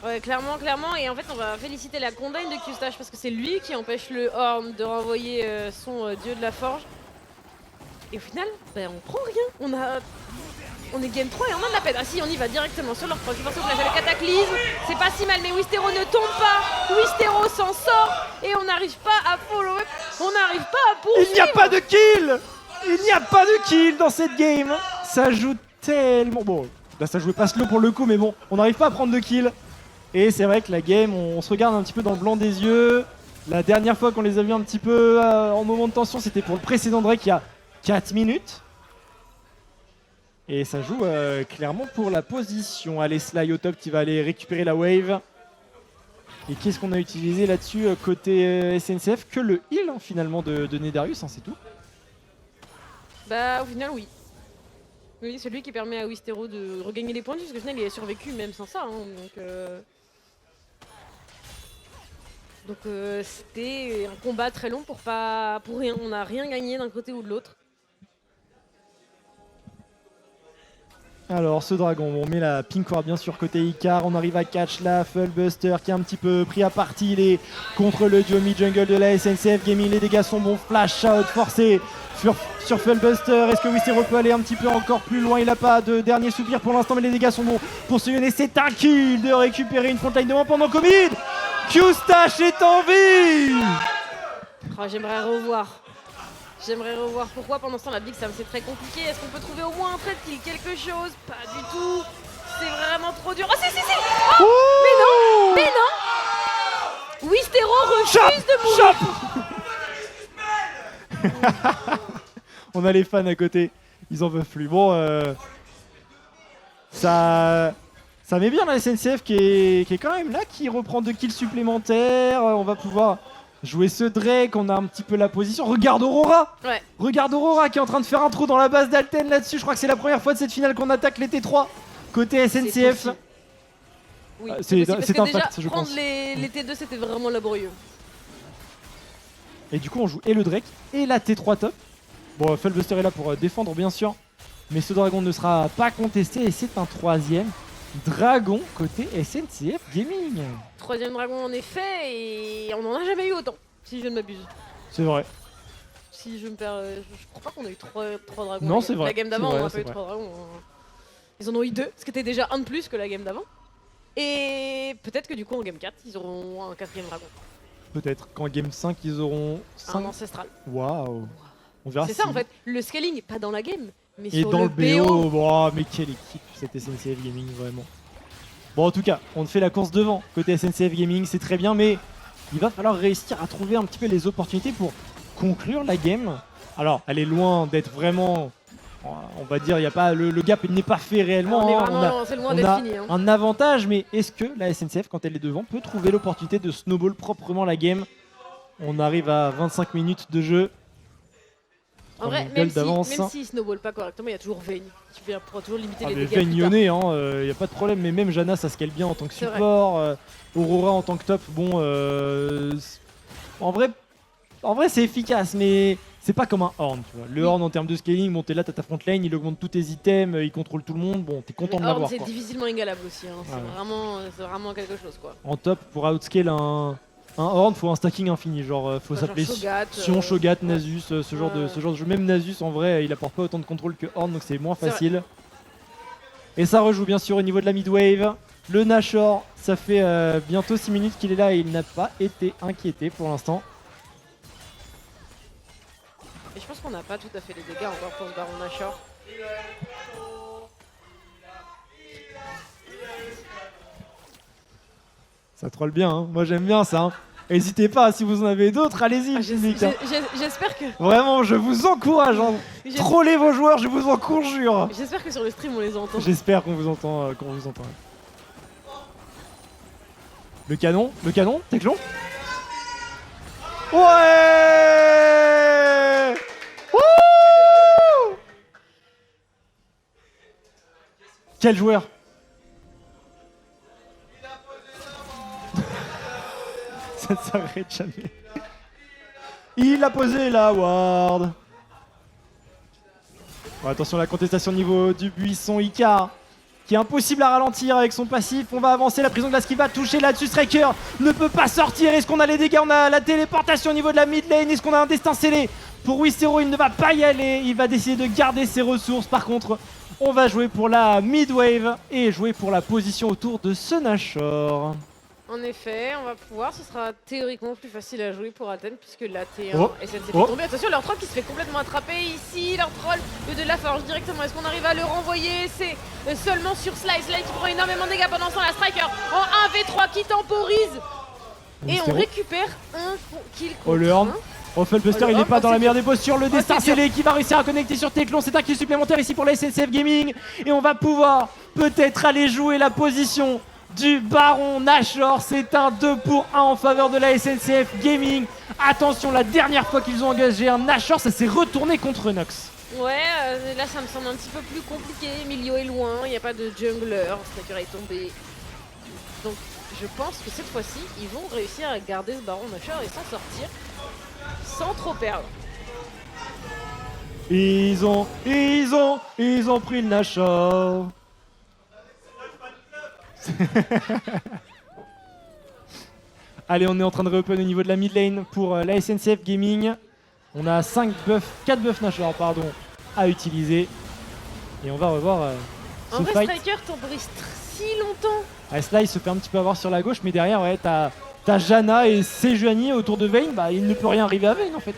Ouais, clairement. Et en fait, on va féliciter la condagne de Q-Stache parce que c'est lui qui empêche le Horn de renvoyer son dieu de la Forge. Et au final, on prend rien. On est game 3 et on a de la peine. Ah si, on y va directement sur leur proche. Je pense que le cataclysme, c'est pas si mal, mais Wistero ne tombe pas. Wistero s'en sort et on n'arrive pas à follow up. On n'arrive pas à poursuivre. Il n'y a pas de kill. Il n'y a pas de kill dans cette game. Ça joue tellement... Bon, là ça jouait pas slow pour le coup, mais bon, on n'arrive pas à prendre de kill. Et c'est vrai que la game, on se regarde un petit peu dans le blanc des yeux. La dernière fois qu'on les a vus un petit peu en moment de tension, c'était pour le précédent Drake il y a 4 minutes. Et ça joue clairement pour la position. Allez, Sly au top qui va aller récupérer la wave. Et qu'est-ce qu'on a utilisé là-dessus côté SNCF? Que le heal finalement de Nedarius, c'est tout. Bah au final oui. Oui, c'est lui qui permet à Wistero de regagner des points parce qu'au final il a survécu même sans ça. Donc c'était un combat très long pour rien. On n'a rien gagné d'un côté ou de l'autre. Alors ce dragon, on met la pink ward bien sûr côté Icar, on arrive à catch la Fullbuster qui est un petit peu pris à partie, il est contre le duo mid-jungle de la SNCF Gaming, les dégâts sont bons, flash out forcé sur Fullbuster, est-ce que Wistero peut aller un petit peu encore plus loin? Il n'a pas de dernier soupir pour l'instant mais les dégâts sont bons pour se Yone, c'est un kill de récupérer une frontline de moins pendant Covid. Q-Stache est en vie. Oh, j'aimerais revoir pourquoi pendant ce temps la Big Sam c'est très compliqué. Est-ce qu'on peut trouver au moins un trait de kill, quelque chose? Pas du tout. C'est vraiment trop dur. Oh si oh mais non Wistero refuse de mourir. On a les fans à côté, ils en peuvent plus. Bon, ça met bien la SNCF qui est quand même là, qui reprend 2 kills supplémentaires. On va pouvoir jouer ce Drake, on a un petit peu la position. Regarde Aurora. Ouais. Regarde Aurora qui est en train de faire un trou dans la base d'Alten là-dessus. Je crois que c'est la première fois de cette finale qu'on attaque les T3 côté SNCF. Oui, c'est un déjà, fact, je pense. prendre les T2 c'était vraiment laborieux. Et du coup on joue et le Drake et la T3 top. Bon, Fullbuster est là pour défendre bien sûr, mais ce dragon ne sera pas contesté et c'est un 3e dragon côté SNCF Gaming. 3e dragon en effet, et on n'en a jamais eu autant, si je ne m'abuse. C'est vrai. Si je me perds, je crois pas qu'on a eu 3 dragons. Non, c'est vrai. La game d'avant, on a pas eu vrai. 3 dragons. Ils en ont eu 2, ce qui était déjà un de plus que la game d'avant. Et peut-être que du coup en game 4, ils auront un 4e dragon. Peut-être qu'en game 5, ils auront 5. Un ancestral. Waouh. On verra. C'est ça en fait, le scaling, pas dans la game, mais Et sur dans le BO. Oh, mais quelle équipe cette SNCF Gaming, vraiment. Bon, en tout cas, on fait la course devant côté SNCF Gaming, c'est très bien, mais il va falloir réussir à trouver un petit peu les opportunités pour conclure la game. Alors, elle est loin d'être vraiment, on va dire, il y a pas le gap, il n'est pas fait réellement. C'est loin d'être fini. Un avantage, mais est-ce que la SNCF, quand elle est devant, peut trouver l'opportunité de snowball proprement la game? On arrive à 25 minutes de jeu. En vrai, même si snowball pas correctement, il y a toujours Vayne qui pourra toujours limiter les dégâts. Vayne Yone, il n'y a pas de problème, mais même Janna ça scale bien en tant que support, Aurora en tant que top, bon, en vrai c'est efficace, mais c'est pas comme un Horn, tu vois. Le Horn en termes de scaling, bon t'es là, t'as ta front lane, il augmente tous tes items, il contrôle tout le monde, bon t'es content de l'avoir. C'est difficilement égalable aussi, c'est vraiment quelque chose quoi. En top, pour outscale un Horn, faut un stacking infini, genre faut s'appeler Sion, Shogat, Nasus, ce genre de jeu. Même Nasus en vrai il apporte pas autant de contrôle que Horn, donc c'est moins facile. Et ça rejoue bien sûr au niveau de la mid wave. Le Nashor, ça fait bientôt 6 minutes qu'il est là et il n'a pas été inquiété pour l'instant. Et je pense qu'on n'a pas tout à fait les dégâts encore pour ce Baron Nashor. Ça troll bien, hein. Moi j'aime bien ça. Hein. N'hésitez pas, si vous en avez d'autres, allez-y. J'espère que... Vraiment, je vous encourage. Hein. Trollez vos joueurs, je vous en conjure. J'espère que sur le stream on les entend. J'espère qu'on vous entend. Le canon, Teclon. Ouais. Quel joueur? Ça ne s'arrête jamais. Il a posé la ward. Bon, attention, la contestation au niveau du buisson Icar, qui est impossible à ralentir avec son passif. On va avancer, la prison glace qui va toucher là-dessus. Striker ne peut pas sortir. Est-ce qu'on a les dégâts? On a la téléportation au niveau de la mid lane. Est-ce qu'on a un destin scellé pour Wistero? Il ne va pas y aller. Il va décider de garder ses ressources. Par contre, on va jouer pour la mid wave et jouer pour la position autour de ce Nashor. En effet, on va pouvoir, ce sera théoriquement plus facile à jouer pour Athènes puisque la T1 Oh. SNCF est Oh. tombée. Attention, leur troll qui se fait complètement attraper ici, leur troll de la forge directement. Est-ce qu'on arrive à le renvoyer? C'est seulement sur Slice, Slice qui prend énormément de dégâts pendant ce temps, la Striker en 1v3 qui temporise. Et on Wistero. récupère un kill Oh, contre le horn. un. Oh, Felbuster, il n'est Oh, pas dans c'est la meilleure dur. des postures. Le destin c'est dur. scellé qui va réussir à connecter sur Teclon. C'est un kill supplémentaire ici pour la SNCF Gaming. Et on va pouvoir peut-être aller jouer la position du Baron Nashor. C'est un 2 pour 1 en faveur de la SNCF Gaming. Attention, la dernière fois qu'ils ont engagé un Nashor, ça s'est retourné contre Nox. Ouais, là ça me semble un petit peu plus compliqué. Emilio est loin, il n'y a pas de jungler, Striker est tombé. Donc je pense que cette fois-ci, ils vont réussir à garder ce Baron Nashor et s'en sortir sans trop perdre. Ils ont pris le Nashor. Allez, on est en train de reopen au niveau de la mid lane pour la SNCF Gaming. On a 4 buffs Nashor pardon, à utiliser. Et on va revoir En ce vrai, fight. Striker temporise si longtemps. Slice se fait un petit peu avoir sur la gauche, mais derrière, ouais, t'as Janna et Sejuani autour de Vayne. Bah, il ne peut rien arriver à Vayne en fait.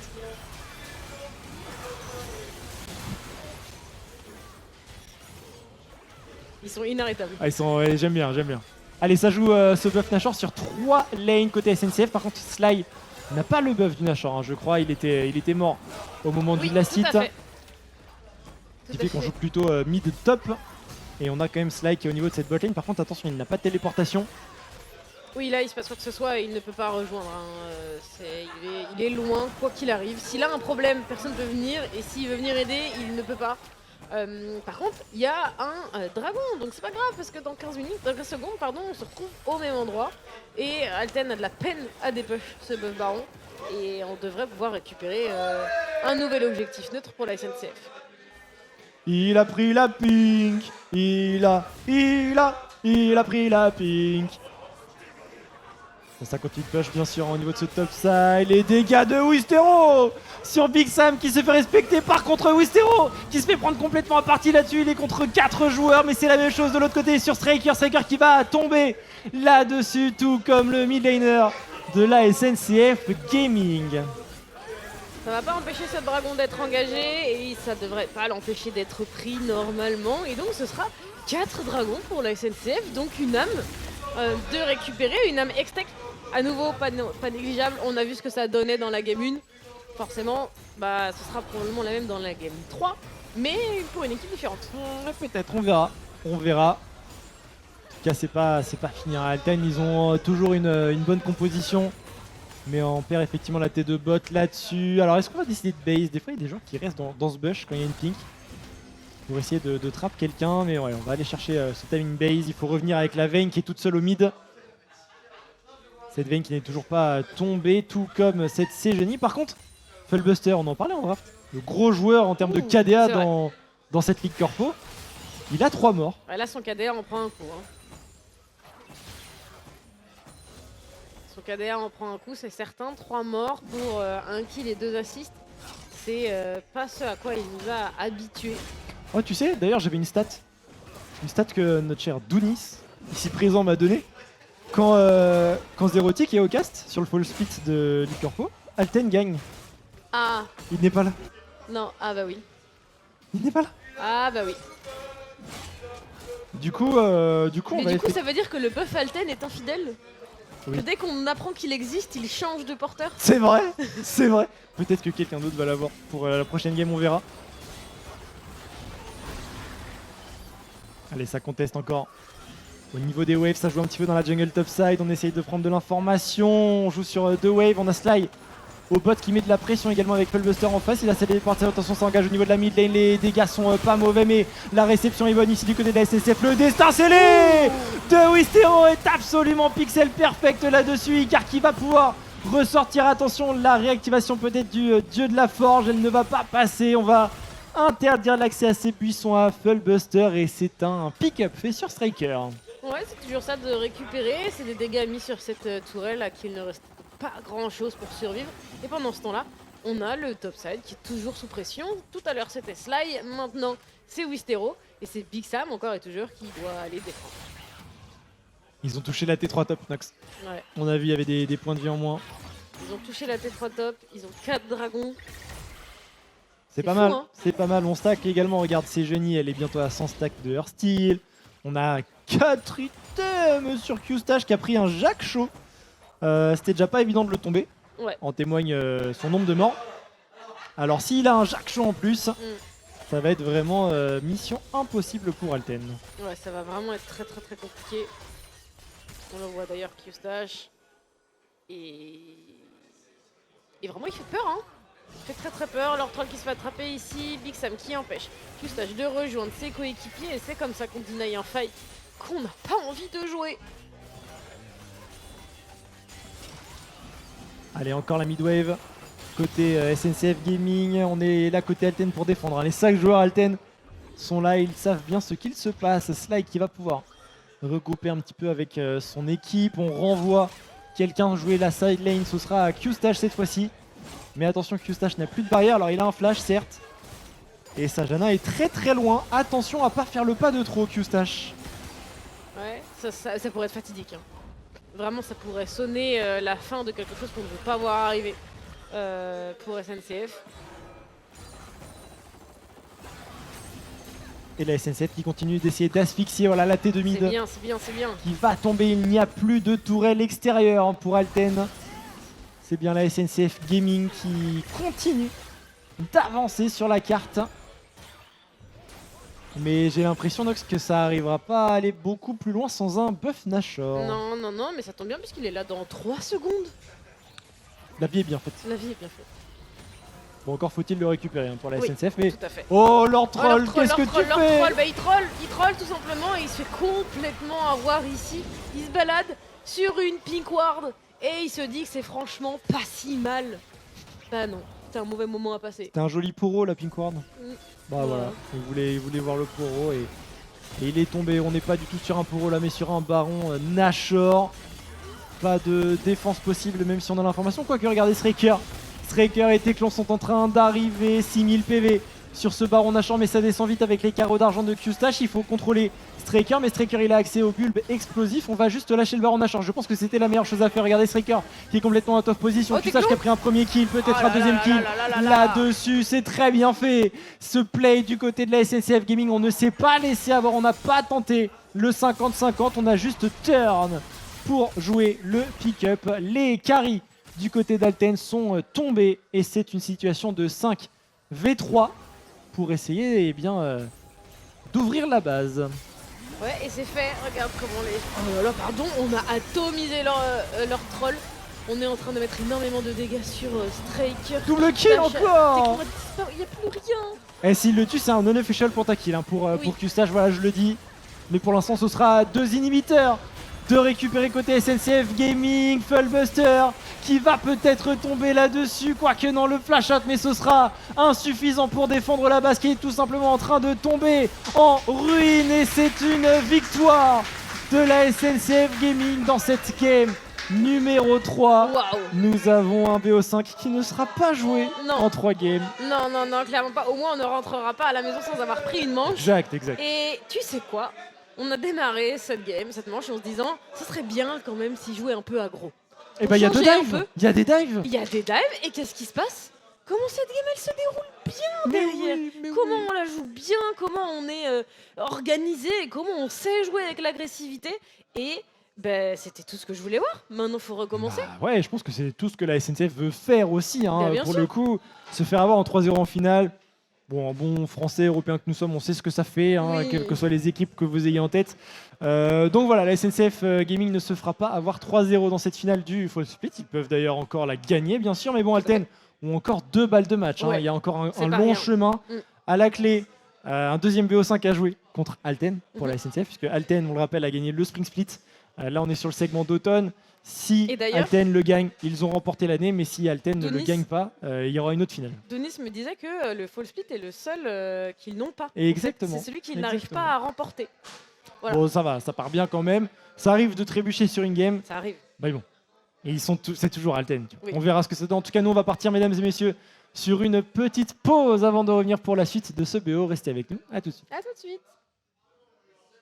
Ils sont inarrêtables. Ah, ils sont, ouais, j'aime bien. Allez, ça joue ce buff Nashor sur 3 lanes côté SNCF. Par contre, Sly n'a pas le buff du Nashor, hein, je crois. Il était mort au moment Oui, du last tout hit. à fait. Ce qui fait qu'on joue plutôt mid top. Et on a quand même Sly qui est au niveau de cette bot lane. Par contre, attention, il n'a pas de téléportation. Oui, là, il se passe quoi que ce soit, il ne peut pas rejoindre. Hein. Il est loin, quoi qu'il arrive. S'il a un problème, personne ne peut venir. Et s'il veut venir aider, il ne peut pas. Par contre, il y a un dragon, donc c'est pas grave parce que dans 15 secondes, pardon, on se retrouve au même endroit. Et Alten a de la peine à dépush ce buff baron. Et on devrait pouvoir récupérer un nouvel objectif neutre pour la SNCF. Il a pris la pink. Il a pris la pink. Ça continue de push bien sûr au niveau de ce top side. Les dégâts de Wistero sur Big Sam qui se fait respecter. Par contre Wistero qui se fait prendre complètement à partie là-dessus. Il est contre 4 joueurs, mais c'est la même chose de l'autre côté sur Striker. Striker qui va tomber là-dessus, tout comme le mid laner de la SNCF Gaming. Ça va pas empêcher ce dragon d'être engagé et ça devrait pas l'empêcher d'être pris normalement. Et donc ce sera 4 dragons pour la SNCF, donc une âme de récupérer, une âme extec. À nouveau, pas négligeable. On a vu ce que ça donnait dans la game 1. Forcément, bah, ce sera probablement la même dans la game 3, mais pour une équipe différente. Peut-être, on verra. On verra. En tout cas, c'est pas fini. À Alten, ils ont toujours une bonne composition. Mais on perd effectivement la T2 bot là-dessus. Alors, est-ce qu'on va décider de base? Des fois, il y a des gens qui restent dans ce bush quand il y a une pink. Pour essayer de trap quelqu'un. Mais ouais, on va aller chercher ce timing base. Il faut revenir avec la Vayne qui est toute seule au mid. Cette Vayne qui n'est toujours pas tombée, tout comme cette Sejuani. Par contre, Fullbuster, on en parlait en draft. Le gros joueur en termes de KDA c'est dans cette ligue corpo. Il a 3 morts. Ouais, là, son KDA en prend un coup. Hein. Son KDA en prend un coup, c'est certain. 3 morts pour 1 kill et 2 assists. C'est pas ce à quoi il nous a habitués. Oh, tu sais, d'ailleurs, j'avais une stat. Une stat que notre cher Dounis, ici présent, m'a donnée. Quand Zerotic est au cast sur le full split de Ligue Corpo, Alten gagne. Ah, Il n'est pas là. non, ah bah oui. Il n'est pas là. Ah bah oui. Du coup, on Mais va du coup, ça veut dire que le buff Alten est infidèle. Oui. Que dès qu'on apprend qu'il existe, il change de porteur. C'est vrai, c'est vrai. Peut-être que quelqu'un d'autre va l'avoir pour la prochaine game, on verra. Allez, ça conteste encore. Au niveau des waves, ça joue un petit peu dans la jungle topside. On essaye de prendre de l'information. On joue sur 2 waves. On a Sly au bot qui met de la pression également avec Fullbuster en face. Il a sa téléportation, attention ça engage au niveau de la mid lane, les dégâts sont pas mauvais mais la réception est bonne ici du côté de la SNCF. Le destin scellé de Wistero est absolument pixel perfect là-dessus. Icar qui va pouvoir ressortir, attention la réactivation peut-être du dieu de la forge, elle ne va pas passer, on va interdire l'accès à ces buissons à Fullbuster et c'est un pick-up fait sur Striker. Ouais, c'est toujours ça de récupérer, c'est des dégâts mis sur cette tourelle à qui il ne reste pas grand chose pour survivre. Et pendant ce temps-là, on a le topside qui est toujours sous pression. Tout à l'heure c'était Sly, maintenant c'est Wistero et c'est Big Sam encore et toujours qui doit aller défendre. Ils ont touché la T3 top Nox. Ouais. On a vu il y avait des points de vie en moins. Ils ont touché la T3 top, ils ont 4 dragons. C'est pas fou, mal, hein. c'est pas mal. On stack également, regarde ces genies, elle est bientôt à 100 stacks de Hearthsteel. On a 4 items sur Q-Stash qui a pris un Jack Shaw. C'était déjà pas évident de le tomber. Ouais. En témoigne son nombre de morts. Alors s'il a un Jack Shaw en plus, ça va être vraiment mission impossible pour Alten. Ouais, ça va vraiment être très compliqué. On le voit d'ailleurs Q-Stash. Et vraiment il fait peur hein. Il fait très peur, leur troll qui se fait attraper ici, Big Sam qui empêche Q-Stash de rejoindre ses coéquipiers et c'est comme ça qu'on deny un fight qu'on n'a pas envie de jouer. Allez, encore la midwave. Côté SNCF Gaming, on est là côté Alten pour défendre. Les 5 joueurs Alten sont là, ils savent bien ce qu'il se passe. Sly qui va pouvoir regrouper un petit peu avec son équipe. On renvoie quelqu'un jouer la side lane, ce sera Q-Stash cette fois-ci. Mais attention, Q-Stash n'a plus de barrière, alors il a un flash certes. Et Sajana est très loin. Attention à pas faire le pas de trop, Q-Stash. Ouais, ça pourrait être fatidique. Hein. Vraiment, ça pourrait sonner la fin de quelque chose qu'on ne veut pas voir arriver pour SNCF. Et la SNCF qui continue d'essayer d'asphyxier, voilà la T de mid. C'est bien. Qui va tomber, il n'y a plus de tourelle extérieure pour Alten. C'est bien la SNCF Gaming qui continue d'avancer sur la carte. Mais j'ai l'impression Nox que ça arrivera pas à aller beaucoup plus loin sans un buff Nashor. Non, mais ça tombe bien puisqu'il est là dans 3 secondes. La vie est bien faite. La vie est bien faite. Bon, encore faut-il le récupérer pour la Oui, SNCF. Mais... tout à fait. Oh, leur troll, qu'est-ce que tu fais? Bah, il troll tout simplement et il se fait complètement avoir ici. Il se balade sur une pink ward et il se dit que c'est franchement pas si mal. Bah non, c'était un mauvais moment à passer. C'était un joli poro la pink ward. Bah voilà, il voulait voir le poro et il est tombé. On n'est pas du tout sur un poro là mais sur un baron Nashor. Pas de défense possible même si on a l'information. Quoique regardez Striker. Striker et Teclon sont en train d'arriver. 6000 PV sur ce baron Nashor mais ça descend vite avec les carreaux d'argent de Q-Stash. Il faut contrôler Striker mais Striker il a accès au bulbe explosif. On va juste lâcher le baron Nashor. Je pense que c'était la meilleure chose à faire. Regardez Striker qui est complètement out of position. Oh, Q-Stash qui a pris un premier kill, peut-être un deuxième kill. Là-dessus, c'est très bien fait. Ce play du côté de la SNCF Gaming, on ne s'est pas laissé avoir. On n'a pas tenté le 50-50. On a juste turn pour jouer le pick-up. Les carries du côté d'Alten sont tombés et c'est une situation de 5v3 pour essayer d'ouvrir la base. Ouais, et c'est fait. Regarde comment les... Oh là là, pardon, on a atomisé leur troll. On est en train de mettre énormément de dégâts sur Striker. Double kill encore. Il n'y a plus rien. Et s'il le tue, c'est un non-official pour ta kill pour Q-Stash, voilà, je le dis. Mais pour l'instant, ce sera 2 inhibiteurs de récupérer côté SNCF Gaming. Fullbuster qui va peut-être tomber là-dessus, quoique non, le flash out, mais ce sera insuffisant pour défendre la base qui est tout simplement en train de tomber en ruine. Et c'est une victoire de la SNCF Gaming dans cette game numéro 3. Wow. Nous avons un BO5 qui ne sera pas joué en 3 games. Non, clairement pas. Au moins, on ne rentrera pas à la maison sans avoir pris une manche. Exact. Et tu sais quoi? On a démarré cette manche en se disant ça serait bien quand même s'ils jouaient un peu aggro. Et bah il y a des dives. Il y a des dives Et qu'est-ce qui se passe? Comment cette game elle se déroule bien derrière? Comment on la joue bien? Comment on est organisé? Comment on sait jouer avec l'agressivité? Et ben c'était tout ce que je voulais voir. Maintenant faut recommencer. Ouais, je pense que c'est tout ce que la SNCF veut faire aussi. Pour sûr. le coup, se faire avoir en 3-0 en finale. Bon, en bon français européen que nous sommes, on sait ce que ça fait, hein, Oui. quelles que soient les équipes que vous ayez en tête. Donc voilà, la SNCF Gaming ne se fera pas avoir 3-0 dans cette finale du Fall Split. Ils peuvent d'ailleurs encore la gagner, bien sûr, mais bon, Alten ont encore 2 balles de match. Hein. Ouais, Il y a encore un c'est pas long rien. chemin. À la clé, un deuxième BO5 à jouer contre Alten pour la SNCF, puisque Alten, on le rappelle, a gagné le Spring Split. Là, on est sur le segment d'automne. Si Et d'ailleurs- Alten le gagne, ils ont remporté l'année, mais si Alten ne le Denis- gagne pas, il y aura une autre finale. Denis me disait que le Fall Split est le seul qu'ils n'ont pas. Et exactement. C'est celui qu'ils n'arrivent Exactement. pas à remporter. Voilà. Bon, ça va, ça part bien quand même. Ça arrive de trébucher sur une game. Ça arrive. Mais bon, et c'est toujours Alten. Oui. On verra ce que c'est. En tout cas, nous, on va partir, mesdames et messieurs, sur une petite pause avant de revenir pour la suite de ce BO. Restez avec nous. À tout de suite. À tout de suite.